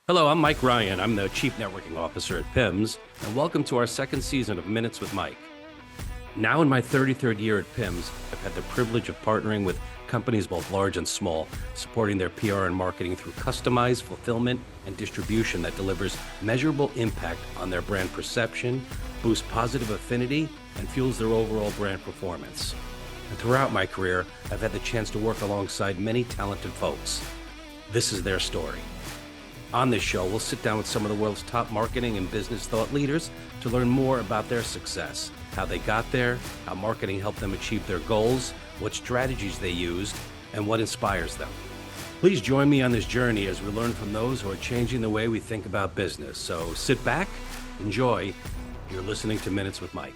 Hello, I'm Mike Ryan. I'm the Chief Networking Officer at PIMS, and welcome to our second season of Minutes with Mike. Now in my 33rd year at PIMS, I've had the privilege of partnering with companies both large and small, supporting their PR and marketing through customized fulfillment and distribution that delivers measurable impact on their brand perception, boosts positive affinity, and fuels their overall brand performance. And throughout my career, I've had the chance to work alongside many talented folks. This is their story. On this show, we'll sit down with some of the world's top marketing and business thought leaders to learn more about their success, how they got there, how marketing helped them achieve their goals, what strategies they used, and what inspires them. Please join me on this journey as we learn from those who are changing the way we think about business. So sit back, enjoy. You're listening to Minutes with Mike.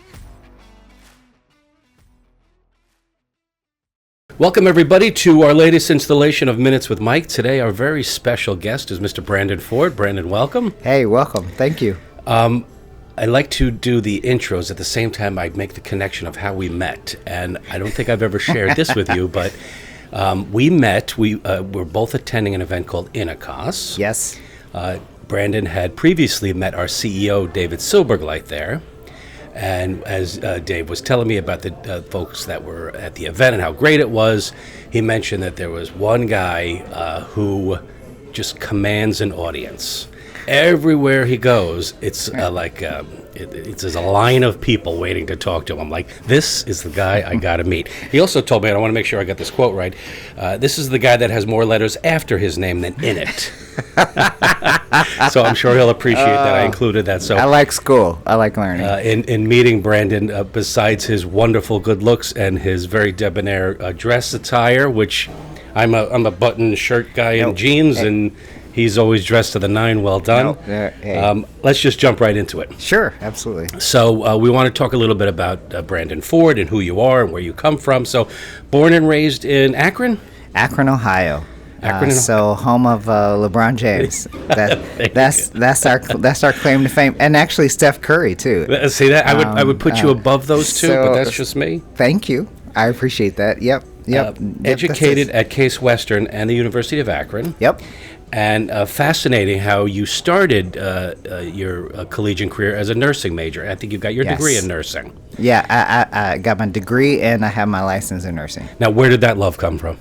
Welcome, everybody, to our latest installation of Minutes with Mike. Today, our very special guest is Mr. Brandon Ford. Brandon, welcome. Hey, welcome. Thank you. I like to do the intros at the same time I make the connection of how we met. And I don't think I've ever shared this with you, but we met. We were both attending an event called Inacos. Yes. Brandon had previously met our CEO, David Silbergleit, there. And as Dave was telling me about the folks that were at the event and how great it was, he mentioned that there was one guy who just commands an audience. Everywhere he goes, it's there's a line of people waiting to talk to him. I'm like, this is the guy I got to meet. He also told me, and I want to make sure I got this quote right, this is the guy that has more letters after his name than in it. So I'm sure he'll appreciate that I included that. So I like school. I like learning. In meeting Brandon, besides his wonderful good looks and his very debonair dress attire, which I'm a button shirt guy in jeans, and he's always dressed to the nine. Well done. Let's just jump right into it. Sure, absolutely. So we want to talk a little bit about Brandon Ford and who you are and where you come from. So born and raised in Akron? Akron, Ohio. So home of LeBron James. That's our claim to fame, and actually Steph Curry too. See that? I would put you above those two, but that's just me. Thank you. I appreciate that. Yep. Educated at Case Western and the University of Akron. Yep. And fascinating how you started your collegiate career as a nursing major. I think you got your degree in nursing. Yeah, I got my degree and I have my license in nursing. Now, where did that love come from?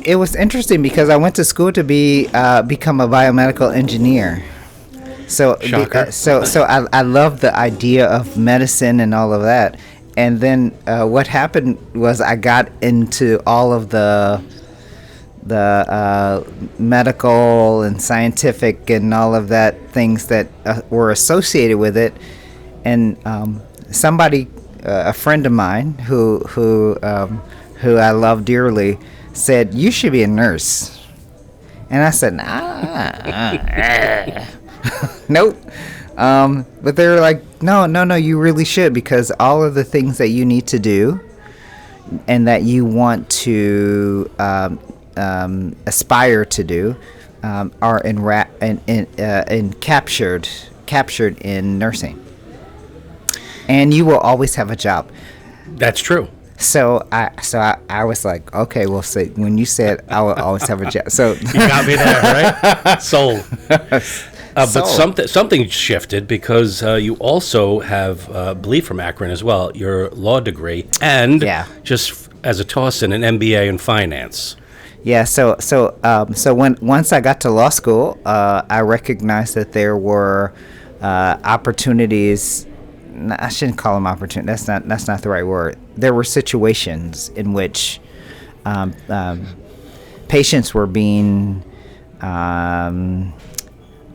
It was interesting because I went to school to become a biomedical engineer. So I love the idea of medicine and all of that. And then what happened was I got into all of the medical and scientific and all of that things that were associated with it, and somebody, a friend of mine who I love dearly, said, "You should be a nurse," and I said, "Nope." But they were like, "No, you really should, because all of the things that you need to do and that you want to aspire to do are captured in nursing, and you will always have a job." That's true. So I was like, okay, well, so when you said I will always have a job, so you got me there, right? Sold. But something shifted because you also have, I believe from Akron as well, your law degree, and just as a toss-in, an MBA in finance. Yeah, so once I got to law school, I recognized that there were opportunities. I shouldn't call them opportunities. That's not the right word. There were situations in which patients were being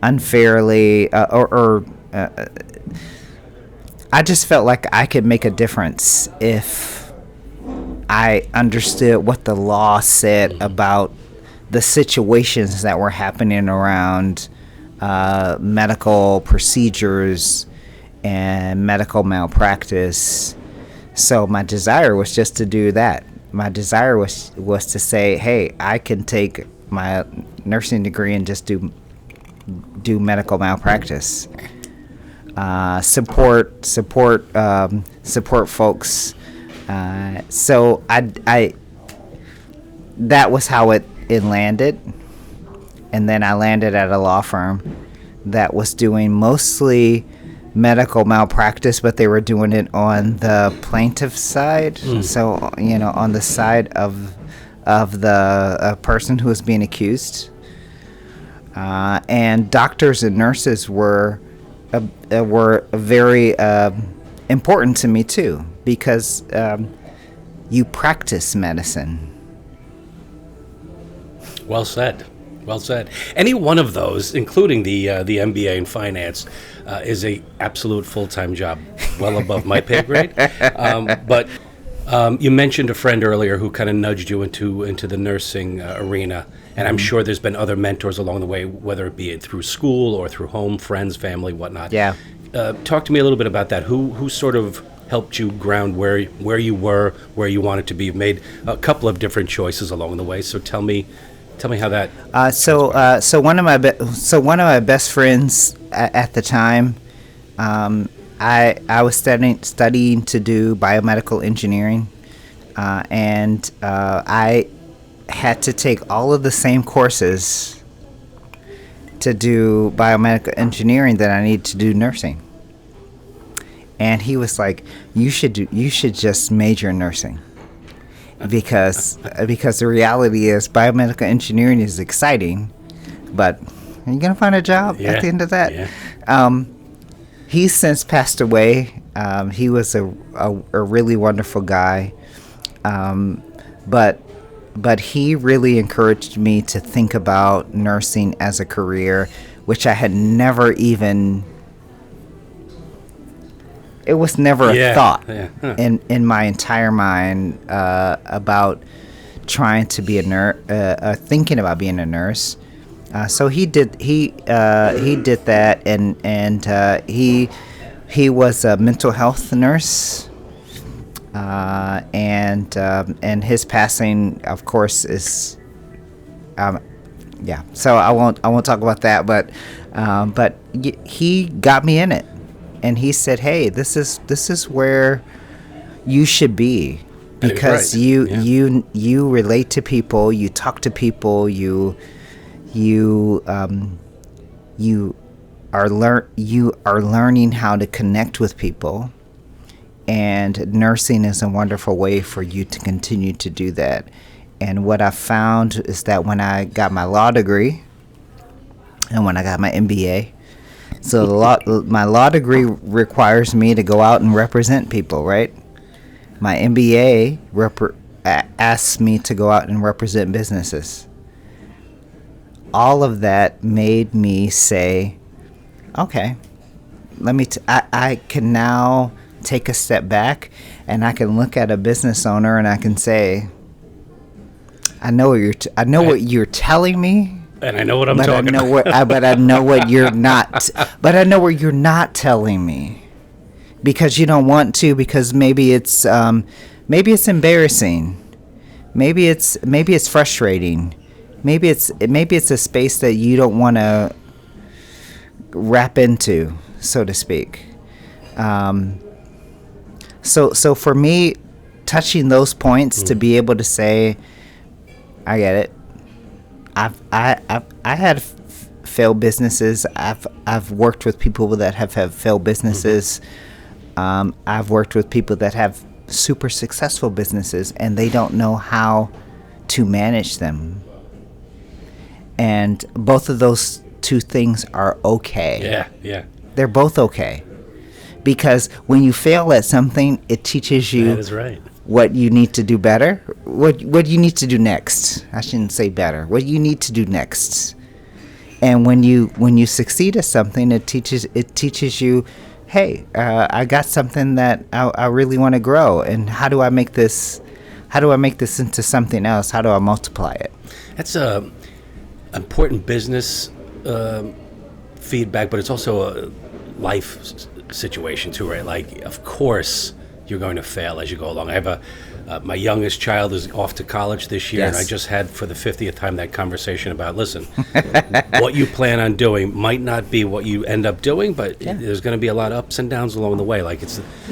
unfairly or I just felt like I could make a difference if I understood what the law said about the situations that were happening around medical procedures and medical malpractice. So my desire was just to do that. My desire was to say, hey, I can take my nursing degree and just do medical malpractice. Support folks. So I that was how it landed. and then I landed at a law firm that was doing mostly medical malpractice, but they were doing it on the plaintiff side. So, on the side of the person who was being accused. And doctors and nurses were very important to me too, because you practice medicine. Well said. Well said. Any one of those, including the MBA in finance, is a absolute full-time job, well above my pay grade. But you mentioned a friend earlier who kind of nudged you into the nursing arena, and I'm sure there's been other mentors along the way, whether it be through school or through home, friends, family, whatnot. Yeah. Talk to me a little bit about that. Who sort of helped you ground where you were, where you wanted to be? You've made a couple of different choices along the way, so tell me how that. So one of my best friends at the time, I was studying to do biomedical engineering, and I had to take all of the same courses to do biomedical engineering that I need to do nursing. And he was like, "You should just major in nursing." Because the reality is biomedical engineering is exciting, but are you gonna find a job at the end of that? Yeah. He's since passed away. He was a really wonderful guy, but he really encouraged me to think about nursing as a career, which I had never even. It was never a thought in my entire mind about trying to be a nurse, thinking about being a nurse. So he did that, and he was a mental health nurse, and his passing, of course, is So I won't talk about that, but he got me in it. And he said, "Hey, this is where you should be, because you relate to people, you talk to people, you are learning how to connect with people, and nursing is a wonderful way for you to continue to do that." And what I found is that when I got my law degree and when I got my MBA. So my law degree requires me to go out and represent people, right? My MBA asks me to go out and represent businesses. All of that made me say, okay, I can now take a step back, and I can look at a business owner and I can say, I know what you're telling me. And I know what I'm talking about. But I know what you're not. But I know what you're not telling me, because you don't want to. Because maybe it's embarrassing. Maybe it's frustrating. Maybe it's a space that you don't want to wrap into, so to speak. So for me, touching those points to be able to say, I get it. I had failed businesses. I've worked with people that have failed businesses. I've worked with people that have super successful businesses, and they don't know how to manage them. And both of those two things are okay. Yeah. They're both okay. Because when you fail at something, it teaches you that is right. What you need to do better, what you need to do next. I shouldn't say better. What you need to do next. And when you succeed at something, it teaches you, hey, I got something that I really want to grow, and how do I make this into something else? How do I multiply it? That's a important business feedback, but it's also a life situation too, right? Like, of course, you're going to fail as you go along. I have My youngest child is off to college this year, and I Yes. just had for the 50th time that conversation about, listen, what you plan on doing might not be what you end up doing, but there's going to be a lot of ups and downs along the way. Like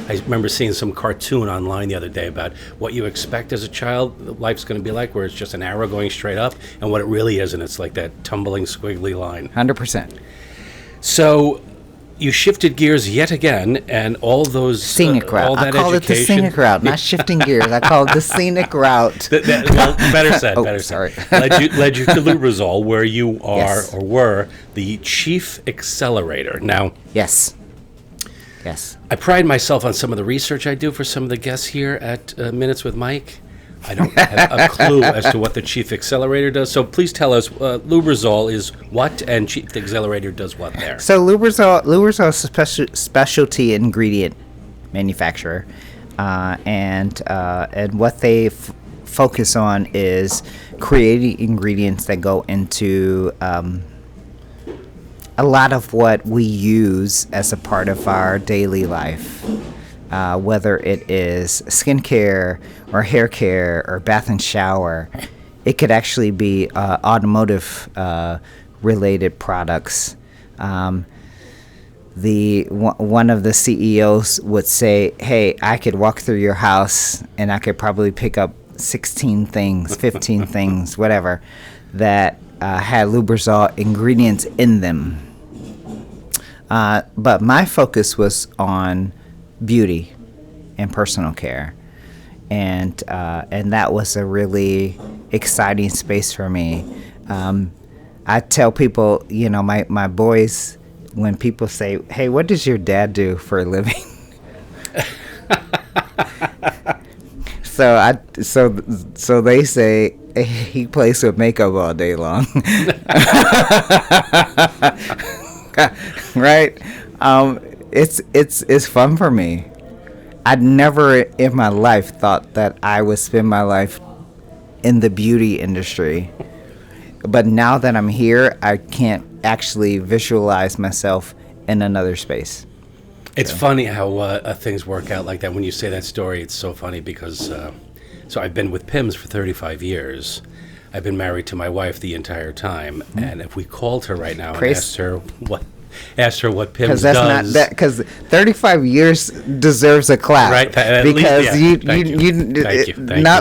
I remember seeing some cartoon online the other day about what you expect as a child life's going to be like, where it's just an arrow going straight up, and what it really is, and it's like that tumbling squiggly line. 100%. So you shifted gears yet again, and all those Scenic route. all I that call it the education. scenic route, not shifting gears. I call it the scenic route. Well, better said. Oh, better sorry. said. Led you to Lubrizol, where you are Yes. or were the chief accelerator. Now, Yes. Yes. I pride myself on some of the research I do for some of the guests here at Minutes with Mike. I don't have a clue as to what the chief accelerator does. So please tell us, Lubrizol is what, and chief accelerator does what there. So Lubrizol is a specialty ingredient manufacturer, and what they focus on is creating ingredients that go into a lot of what we use as a part of our daily life. Whether it is skincare or hair care or bath and shower, it could actually be automotive related products. One of the CEOs would say, "Hey, I could walk through your house and I could probably pick up 16 things, 15 things, whatever, that had Lubrizol ingredients in them." But my focus was on beauty and personal care, and that was a really exciting space for me. I tell people, my boys, when people say, "Hey, what does your dad do for a living?" so they say, "He plays with makeup all day long." Right? It's fun for me. I'd never in my life thought that I would spend my life in the beauty industry. But now that I'm here, I can't actually visualize myself in another space. It's funny how things work out like that. When you say that story, it's so funny because so I've been with Pims for 35 years. I've been married to my wife the entire time, and if we called her right now and asked her what Pims does, because 35 years deserves a clap, right? Because Thank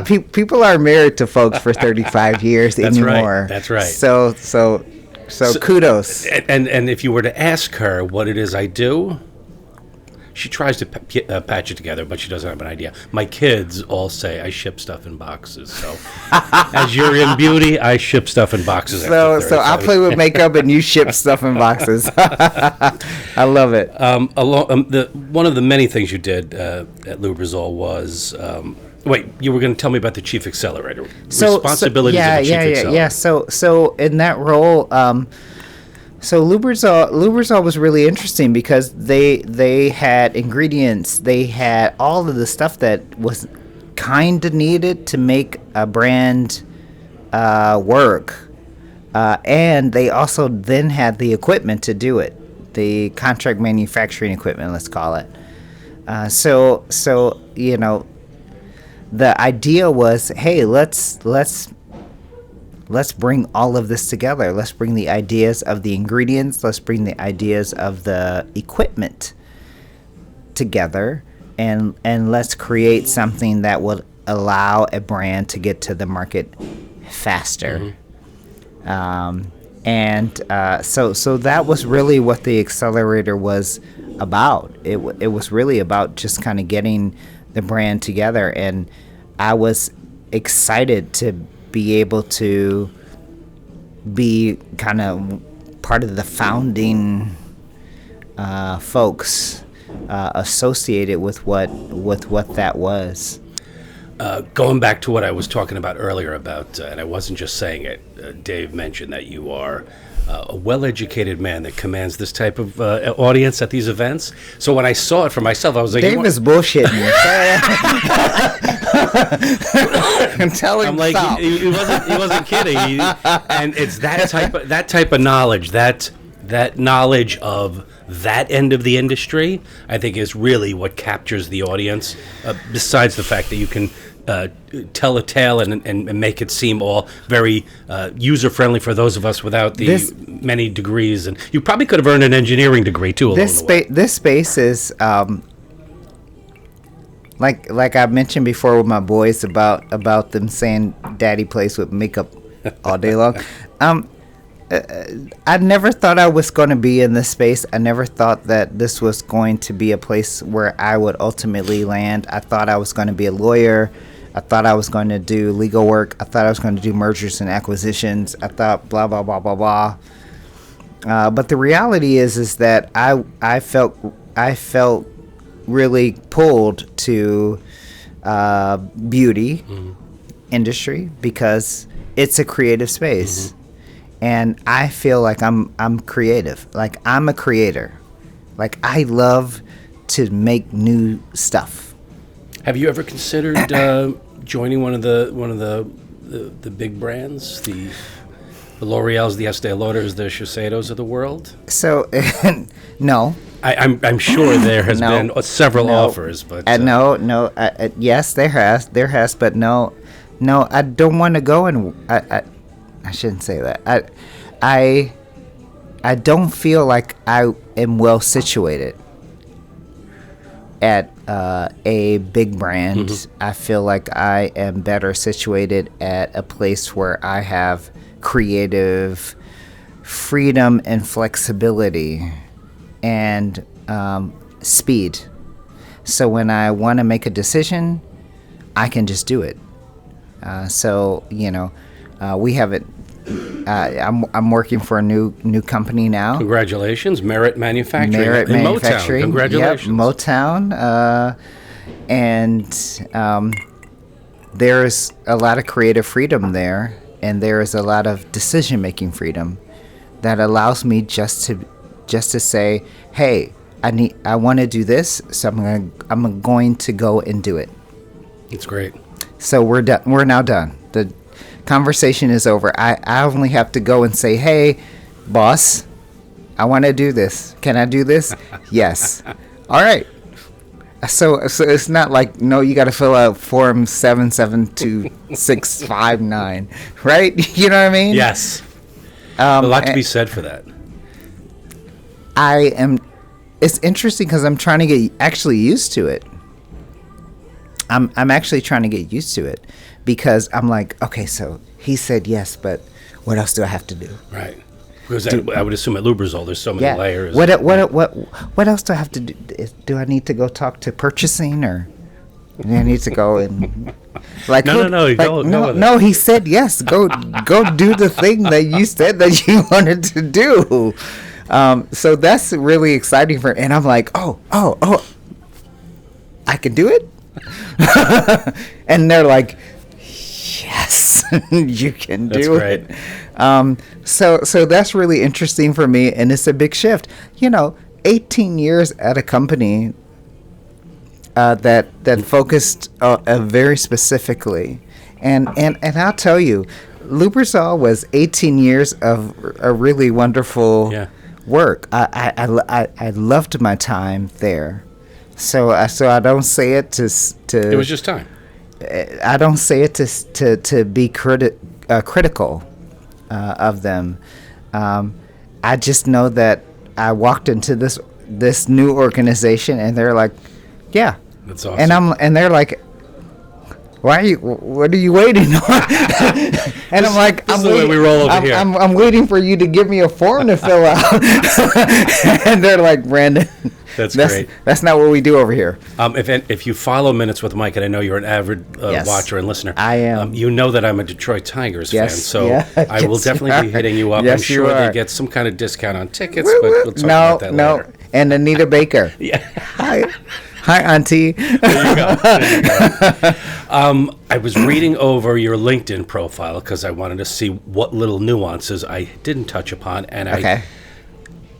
you. People are married to folks for 35 years That's anymore. right. That's right. So kudos. And if you were to ask her what it is I do, she tries to patch it together, but she doesn't have an idea. My kids all say I ship stuff in boxes. So, as you're in beauty, I ship stuff in boxes. So I play with makeup and you ship stuff in boxes. I love it. One of the many things you did at Lubrizol was. Wait, you were going to tell me about the chief accelerator. Responsibilities of the chief accelerator. Yeah. So in that role, so Lubrizol was really interesting because they had ingredients, they had all of the stuff that was kind of needed to make a brand work, and they also then had the equipment to do it, the contract manufacturing equipment, let's call it. So the idea was, hey, let's bring all of this together. Let's bring the ideas of the ingredients. Let's bring the ideas of the equipment together, and let's create something that will allow a brand to get to the market faster. Mm-hmm. So that was really what the accelerator was about. It was really about just kind of getting the brand together, and I was excited to be able to be kind of part of the founding folks associated with what that was. Going back to what I was talking about earlier about, and I wasn't just saying it, Dave mentioned that you are a well-educated man that commands this type of audience at these events. So when I saw it for myself, I was like, Dave is bullshitting me. I'm telling him, I'm like, stop. he wasn't kidding. And it's that type of knowledge, that knowledge of that end of the industry, I think is really what captures the audience, besides the fact that you can tell a tale and make it seem all very user-friendly for those of us without the many degrees. And you probably could have earned an engineering degree, too, along the way. This space is... Like I mentioned before with my boys about them saying daddy plays with makeup all day long. I never thought I was going to be in this space. I never thought that this was going to be a place where I would ultimately land. I thought I was going to be a lawyer. I thought I was going to do legal work. I thought I was going to do mergers and acquisitions. I thought blah, blah, blah, blah, blah. But the reality is that I felt really pulled to beauty industry because it's a creative space, and I feel like I'm creative. Like I'm a creator. Like I love to make new stuff. Have you ever considered joining one of the big brands, the L'Oreal's, the Estee Lauders, the Shiseidos of the world? So, no. I'm sure there has been several offers, but no. Yes, there has, but no. I don't want to go, and I shouldn't say that. I don't feel like I am well situated at a big brand. I feel like I am better situated at a place where I have creative freedom and flexibility and speed. So when I want to make a decision, I can just do it. We haven't. I'm working for a new company now. Congratulations, Merit Manufacturing. Merit in Manufacturing. Motown. Congratulations. Yep, Motown. And there's a lot of creative freedom there, and there is a lot of decision-making freedom that allows me just to say, hey, I want to do this, so I'm going to go and do it. It's great. So we're done. We're now done. The conversation is over. I only have to go and say, hey, boss, I want to do this. Can I do this? Yes. All right. So it's not like, no, you got to fill out form 772659, right? You know what I mean? Yes. A lot to be said for that. It's interesting because I'm trying to get actually used to it. I'm actually trying to get used to it because I'm like, okay, so he said yes, but what else do I have to do? Right. Because I would assume at Lubrizol there's so many layers. What else do I have to do? Do I need to go talk to purchasing, or do I need to go and like no? He said yes. Go do the thing that you said that you wanted to do. So that's really exciting and I'm like, oh, I can do it. And they're like, yes, you can do it. So that's really interesting for me, and it's a big shift. 18 years at a company that focused very specifically, and I'll tell you, Lubrizol was 18 years of a really wonderful work. I loved my time there. So I don't say it to. It was just time. I don't say it to be critical of them. I just know that I walked into this new organization, and they're like, "Yeah, that's awesome." And they're like, "What are you waiting on?" And I'm like, "This is the way we roll over here." I'm waiting for you to give me a form to fill out. And they're like, "Brandon." That's great. That's not what we do over here. If you follow Minutes with Mike, and I know you're an avid watcher and listener, I am. You know that I'm a Detroit Tigers fan, so I will definitely be hitting you up. Yes, I'm sure they get some kind of discount on tickets, but we'll talk about that later. No, and Anita Baker. Yeah. Hi, Auntie. There you go. I was reading over your LinkedIn profile because I wanted to see what little nuances I didn't touch upon, and I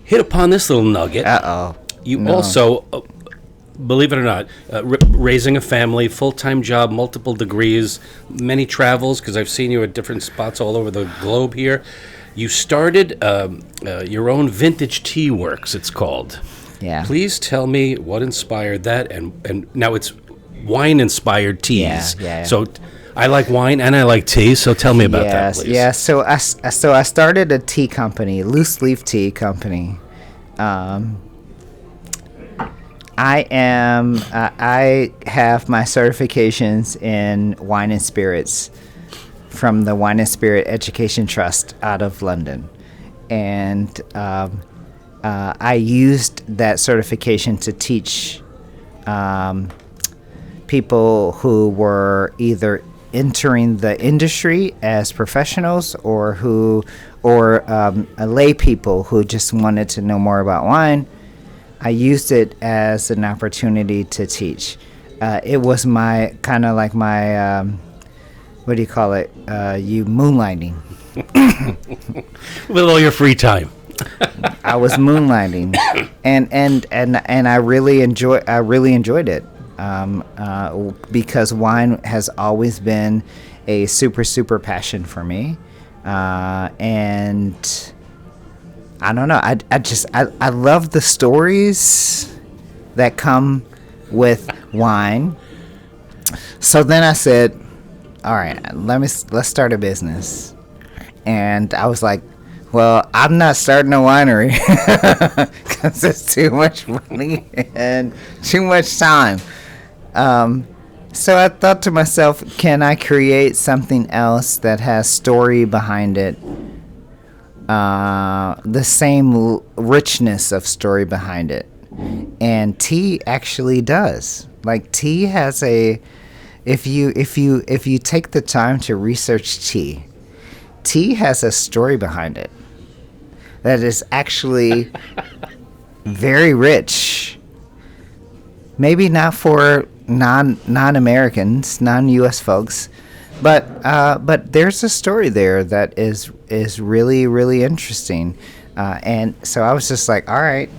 hit upon this little nugget. Uh-oh. You also, believe it or not, raising a family, full-time job, multiple degrees, many travels, because I've seen you at different spots all over the globe here. You started your own vintage tea works, it's called. Yeah. Please tell me what inspired that, and now it's wine-inspired teas. Yeah. So I like wine and I like tea. So tell me about that, please. Yeah. So I started a tea company, loose leaf tea company. I have my certifications in wine and spirits from the Wine and Spirit Education Trust out of London, and I used that certification to teach people who were either entering the industry as professionals or lay people who just wanted to know more about wine. I used it as an opportunity to teach. It was my kind of like my what do you call it? You moonlighting. With all your free time. I was moonlighting, and I really enjoyed it. Because wine has always been a super passion for me, and I don't know. I love the stories that come with wine. So then I said, all right, let's start a business. And I was like, well, I'm not starting a winery because it's too much money and too much time. So I thought to myself, can I create something else that has story behind it? The same richness of story behind it. And tea actually does. Like tea has if you take the time to research tea has a story behind it that is actually very rich. Maybe not for non-Americans, non-U.S. folks, but there's a story there that is really interesting, and so I was just like, all right,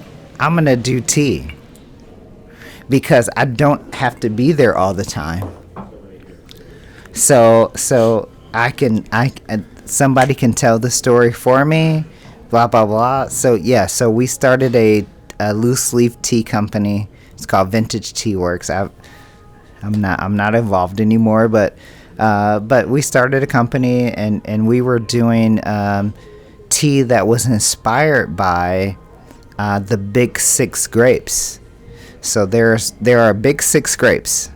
I'm gonna do tea because I don't have to be there all the time. So somebody can tell the story for me, blah blah blah. So so we started a loose leaf tea company. It's called Vintage Tea Works. I'm not involved anymore, but we started a company and we were doing tea that was inspired by the big 6 grapes. So there are big 6 grapes.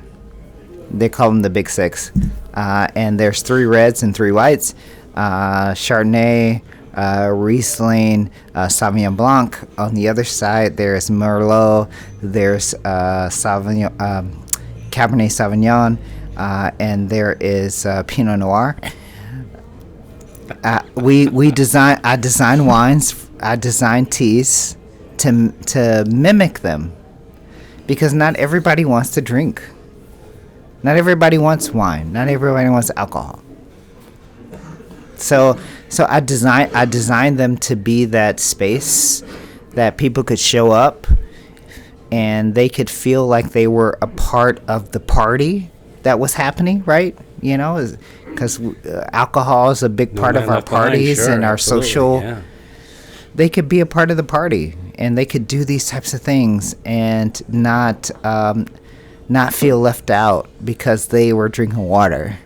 They call them the big 6, and there's 3 reds and 3 whites: Chardonnay, Riesling, Sauvignon Blanc. On the other side, there's Merlot, there's Cabernet Sauvignon, and there is Pinot Noir. I design wines, I design teas to mimic them, because not everybody wants to drink. Not everybody wants wine. Not everybody wants alcohol. So I designed them to be that space that people could show up and they could feel like they were a part of the party that was happening, right? You know, because alcohol is a big part of our parties and our social. Yeah. They could be a part of the party and they could do these types of things and not feel left out because they were drinking water.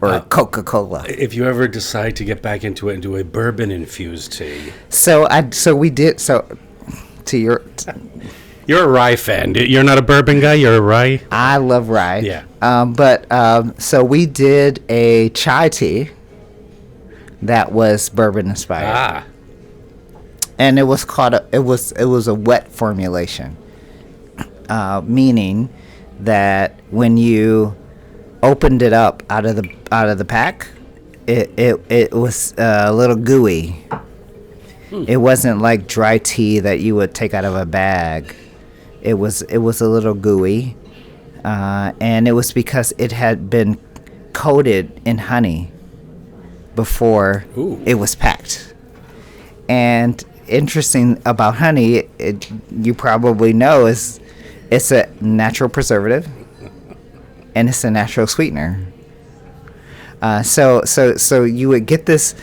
Or Coca-Cola. If you ever decide to get back into it and do a bourbon-infused tea. You're a rye fan. You're not a bourbon guy. You're a rye. I love rye. Yeah. So we did a chai tea that was bourbon inspired. And it was a wet formulation, meaning that when you opened it up out of the pack, it was a little gooey. It wasn't like dry tea that you would take out of a bag. It was a little gooey, and it was because it had been coated in honey before it was packed. And interesting about honey, you probably know, is it's a natural preservative. And it's a natural sweetener. So you would get this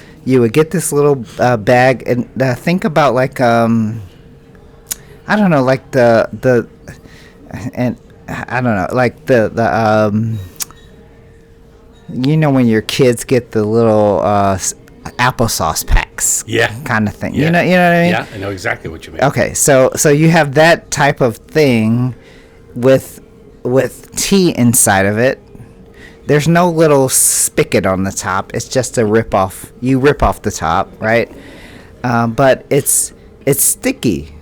little bag, and think about like I don't know, like the and I don't know, like the you know, when your kids get the little applesauce packs, Yeah. kind of thing. Yeah. You know what I mean? Yeah, I know exactly what you mean. Okay, so you have that type of thing with tea inside of it. There's no little spigot on the top. It's just a rip off. You rip off the top, right? But it's sticky,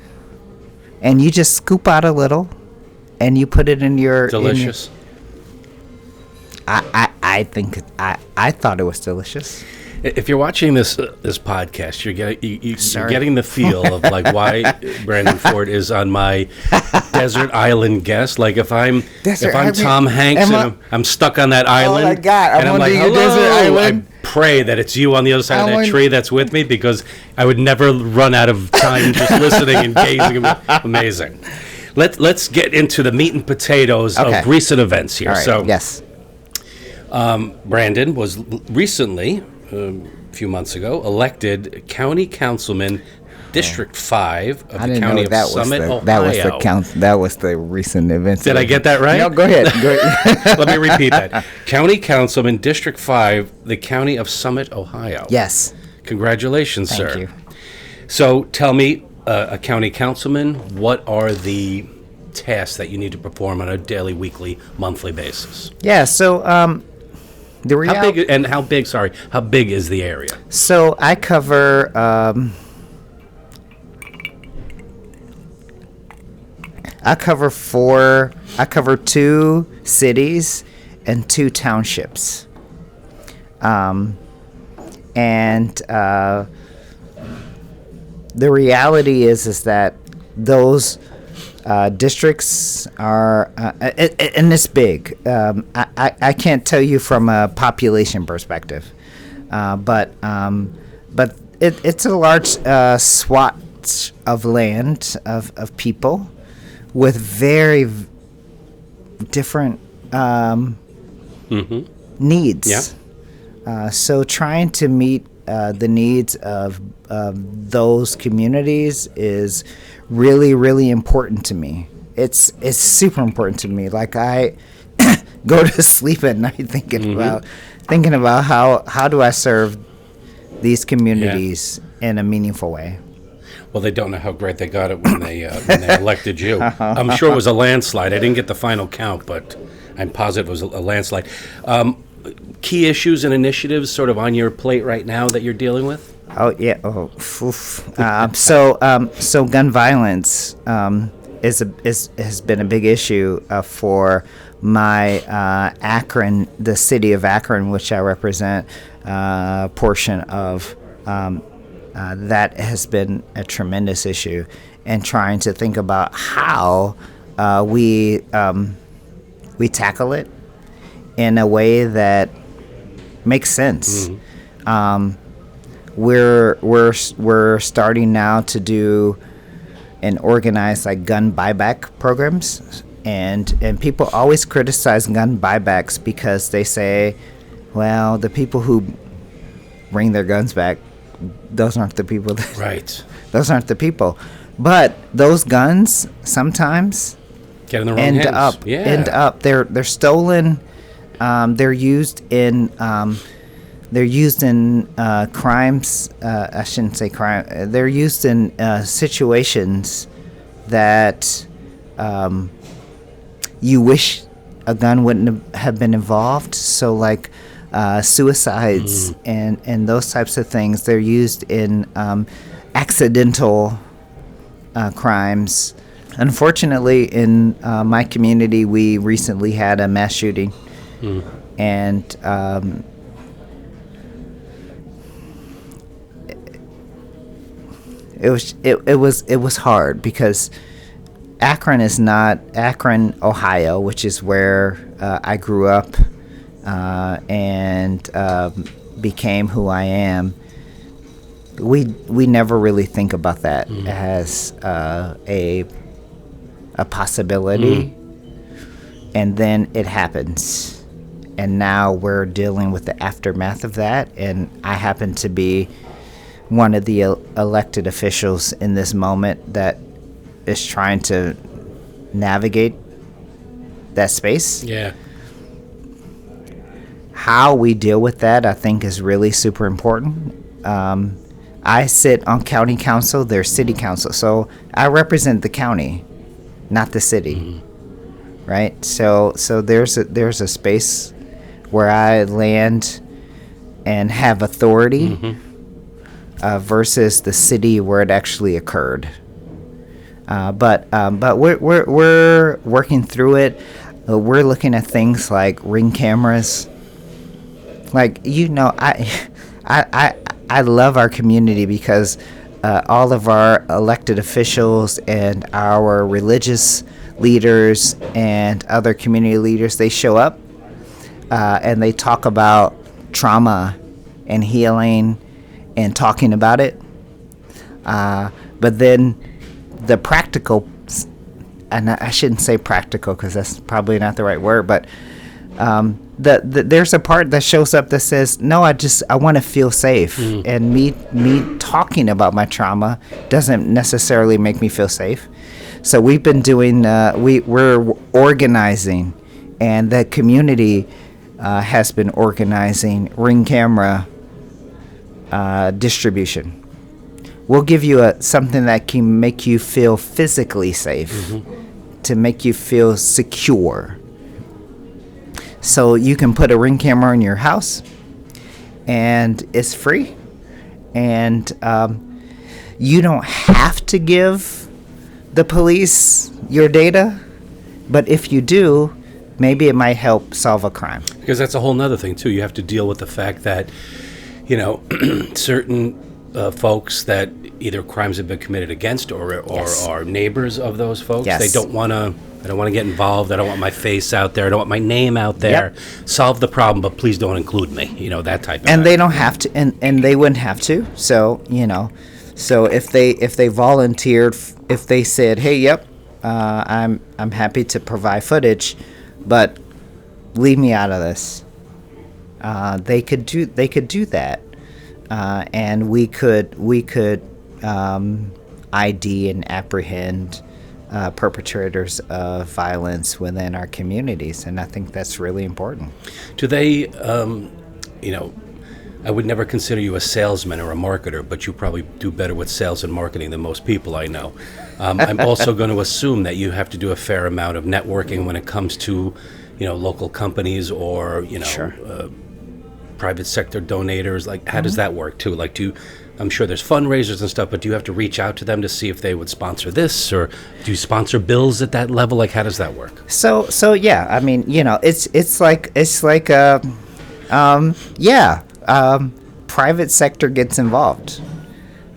and you just scoop out a little, and you put it in your Delicious. I think I thought it was delicious. If you're watching this podcast, you're Sorry. getting the feel of like why Brandon Ford is on my desert island guest. Like if I'm Tom Hanks and I'm stuck on that island, my God, and I'm like, your hello, desert island. I pray that it's you on the other side of that tree that's with me, because I would never run out of time just listening and gazing. Amazing. Let's get into the meat and potatoes of recent events here. All right. So yes. Brandon was recently, a few months ago, elected County Councilman, District 5 of the County of Summit, Ohio. That was the recent event. Did I get that right? No, go ahead. Let me repeat that. County Councilman, District 5, the County of Summit, Ohio. Yes. Congratulations, sir. Thank you. So tell me, a county councilman, what are the tasks that you need to perform on a daily, weekly, monthly basis? Yeah, so how big is the area? So I cover two cities and two townships. The reality is that those districts are, and it's big. I can't tell you from a population perspective, but it's a large swatch of land of people with very different needs. Yeah. So trying to meet the needs of those communities is really, really important to me. It's super important to me. Like I go to sleep at night thinking about how do I serve these communities in a meaningful way. Well, they don't know how great they got it when they elected you. I'm sure it was a landslide. I didn't get the final count, but I'm positive it was a landslide. Key issues and initiatives sort of on your plate right now that you're dealing with? Oh yeah. So gun violence has been a big issue for my Akron, the city of Akron, which I represent. Portion of that has been a tremendous issue, and trying to think about how we tackle it in a way that makes sense. We're starting now to do and organize like gun buyback programs, and people always criticize gun buybacks because they say, well, the people who bring their guns back, those aren't the people. Right. Those aren't the people. But those guns sometimes get in the wrong hands. End up. They're stolen. They're used in crimes. I shouldn't say crime. They're used in situations that you wish a gun wouldn't have been involved. So like suicides and those types of things. They're used in accidental crimes. Unfortunately, in my community, we recently had a mass shooting, and it was hard because Akron, Ohio, which is where I grew up and became who I am. We never really think about that as a possibility, and then it happens, and now we're dealing with the aftermath of that. And I happen to be one of the elected officials in this moment that is trying to navigate that space. Yeah. How we deal with that, I think, is really super important. I sit on county council, there's city council, so I represent the county, not the city, right? So there's a space where I land and have authority versus the city where it actually occurred. But we're working through it. We're looking at things like Ring cameras. Like, I love our community because all of our elected officials and our religious leaders and other community leaders, they show up and they talk about trauma and healing and talking about it. But then the practical, and I shouldn't say practical because that's probably not the right word, but there's a part that shows up that says, no, I want to feel safe. And me talking about my trauma doesn't necessarily make me feel safe. So we've been doing, we're organizing, and the community has been organizing Ring camera distribution. We'll give you something that can make you feel physically safe, to make you feel secure. So you can put a Ring camera in your house, and it's free. And you don't have to give the police your data, but if you do, maybe it might help solve a crime. Because that's a whole nother thing, too. You have to deal with the fact that, certain folks that either crimes have been committed against or are neighbors of those folks, they don't want to... I don't want to get involved. I don't want my face out there. I don't want my name out there. Solve the problem, but please don't include me. That type of thing. And they don't have to, and they wouldn't have to. So, so if they volunteered, if they said, "Hey, yep, I'm happy to provide footage, but leave me out of this," they could do that, and we could ID and apprehend perpetrators of violence within our communities, and I think that's really important. Do they, I would never consider you a salesman or a marketer, but you probably do better with sales and marketing than most people I know. I'm also going to assume that you have to do a fair amount of networking when it comes to, local companies or, private sector donators. Like, how does that work too? Like, I'm sure there's fundraisers and stuff, but do you have to reach out to them to see if they would sponsor this, or do you sponsor bills at that level? Like, how does that work? So yeah, I mean, it's like private sector gets involved,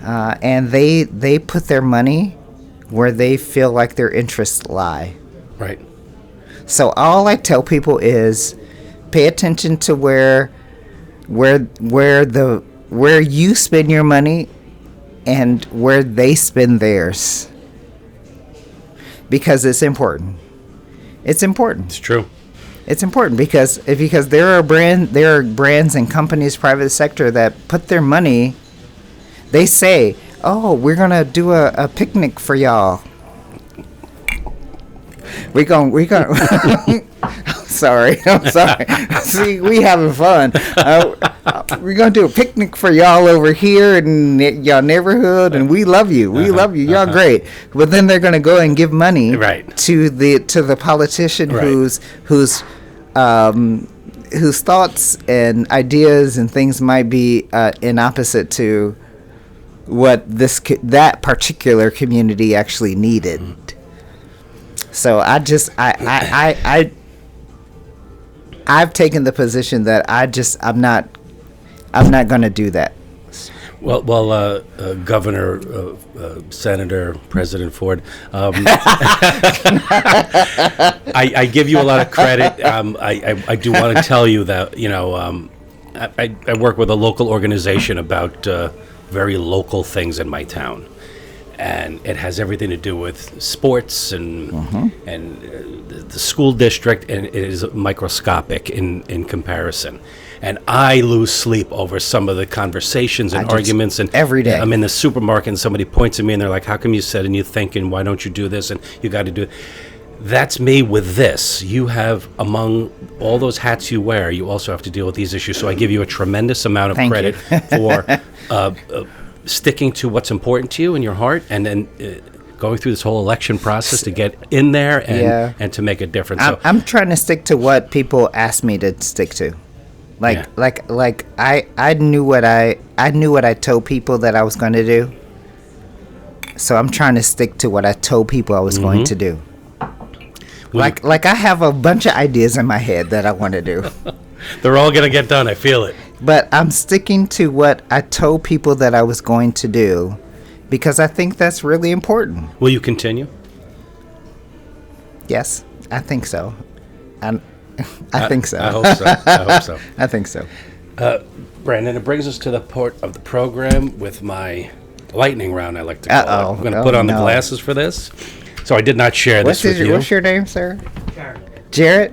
and they put their money where they feel like their interests lie. Right. So all I tell people is pay attention to where you spend your money and where they spend theirs, because it's important. It's important. It's true. It's important because there are brands and companies, private sector, that put their money. They say, "Oh, we're gonna do a picnic for y'all. We gonna." I'm sorry. See, we having fun. We're gonna do a picnic for y'all over here in y'all neighborhood, and we love you. We love you. Y'all great. But then they're gonna go and give money to the politician whose thoughts and ideas and things might be in opposite to what that particular community actually needed. So I've taken the position that I'm not going to do that. Well, Governor, Senator, President Ford, I give you a lot of credit. I do want to tell you that, I work with a local organization about very local things in my town. And it has everything to do with sports and the school district, and it is microscopic in comparison. And I lose sleep over some of the conversations and arguments. And every day I'm in the supermarket and somebody points at me and they're like, "How come you said and you think, and why don't you do this, and you got to do it?" That's me with this. You have, among all those hats you wear, you also have to deal with these issues. So I give you a tremendous amount of Thank credit for sticking to what's important to you in your heart, and then going through this whole election process to get in there and to make a difference. I'm trying to stick to what people ask me to stick to. I knew what I told people that I was going to do. So I'm trying to stick to what I told people I was going to do. Like I have a bunch of ideas in my head that I want to do. They're all going to get done. I feel it. But I'm sticking to what I told people that I was going to do because I think that's really important. Will you continue? Yes, I think so. I think so. I hope so. I think so. Brandon, it brings us to the part of the program with my lightning round, I like to call it. I'm going to put on the glasses for this. So I did not share this with you. What's your name, sir? Jarrett?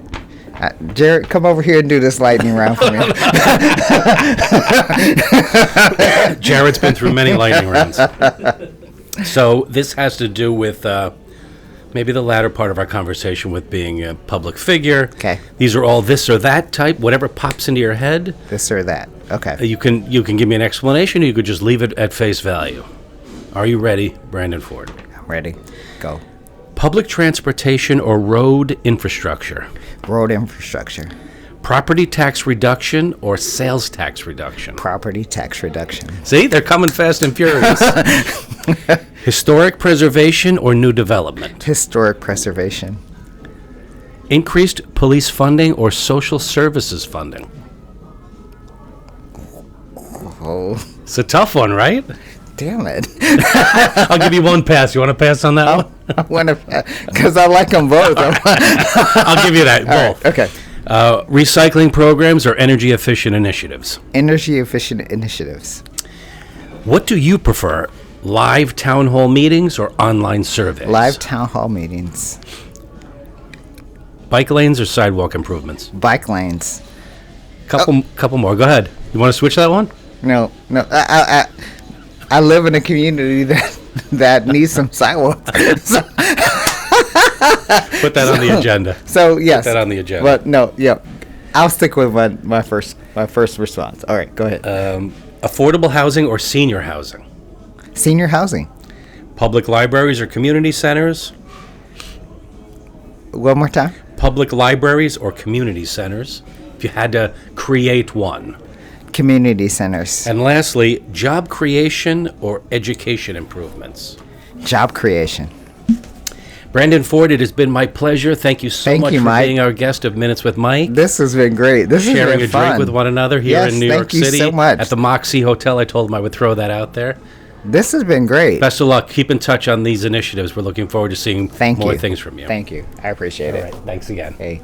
Jarrett, come over here and do this lightning round for me. Jarrett's been through many lightning rounds. So this has to do with maybe the latter part of our conversation with being a public figure. Okay. These are all this or that type, whatever pops into your head. This or that. Okay. You can give me an explanation, or you could just leave it at face value. Are you ready, Brandon Ford? I'm ready. Go. Public transportation or road infrastructure? Road infrastructure. Property tax reduction or sales tax reduction? Property tax reduction. See, they're coming fast and furious. Historic preservation or new development? Historic preservation. Increased police funding or social services funding? Oh, It's a tough one, right? damn it. I'll give you one pass. You want to pass on that one? I want to, because I like them both. I'll give you that, both. Right, okay. Recycling programs or energy efficient initiatives? Energy efficient initiatives. What do you prefer, live town hall meetings or online surveys? Live town hall meetings. Bike lanes or sidewalk improvements? Bike lanes. Couple more. Go ahead. You want to switch that one? No. I live in a community that needs some sidewalks. Put that on the agenda. So yes. Put that on the agenda. But no, yeah. I'll stick with my first response. All right, go ahead. Affordable housing or senior housing? Senior housing. Public libraries or community centers? One more time. Public libraries or community centers, if you had to create one. Community centers. And lastly, job creation or education improvements? Job creation. Brandon Ford, it has been my pleasure. Thank you so much for Mike. being our guest of Minutes with Mike. This has been great. This has Sharing been a fun. drink with one another here in New York City. Thank you so much. At the Moxie Hotel. I told him I would throw that out there. This has been great. Best of luck. Keep in touch on these initiatives. We're looking forward to seeing more things from you. Thank you. I appreciate it. All right. Thanks again. Hey.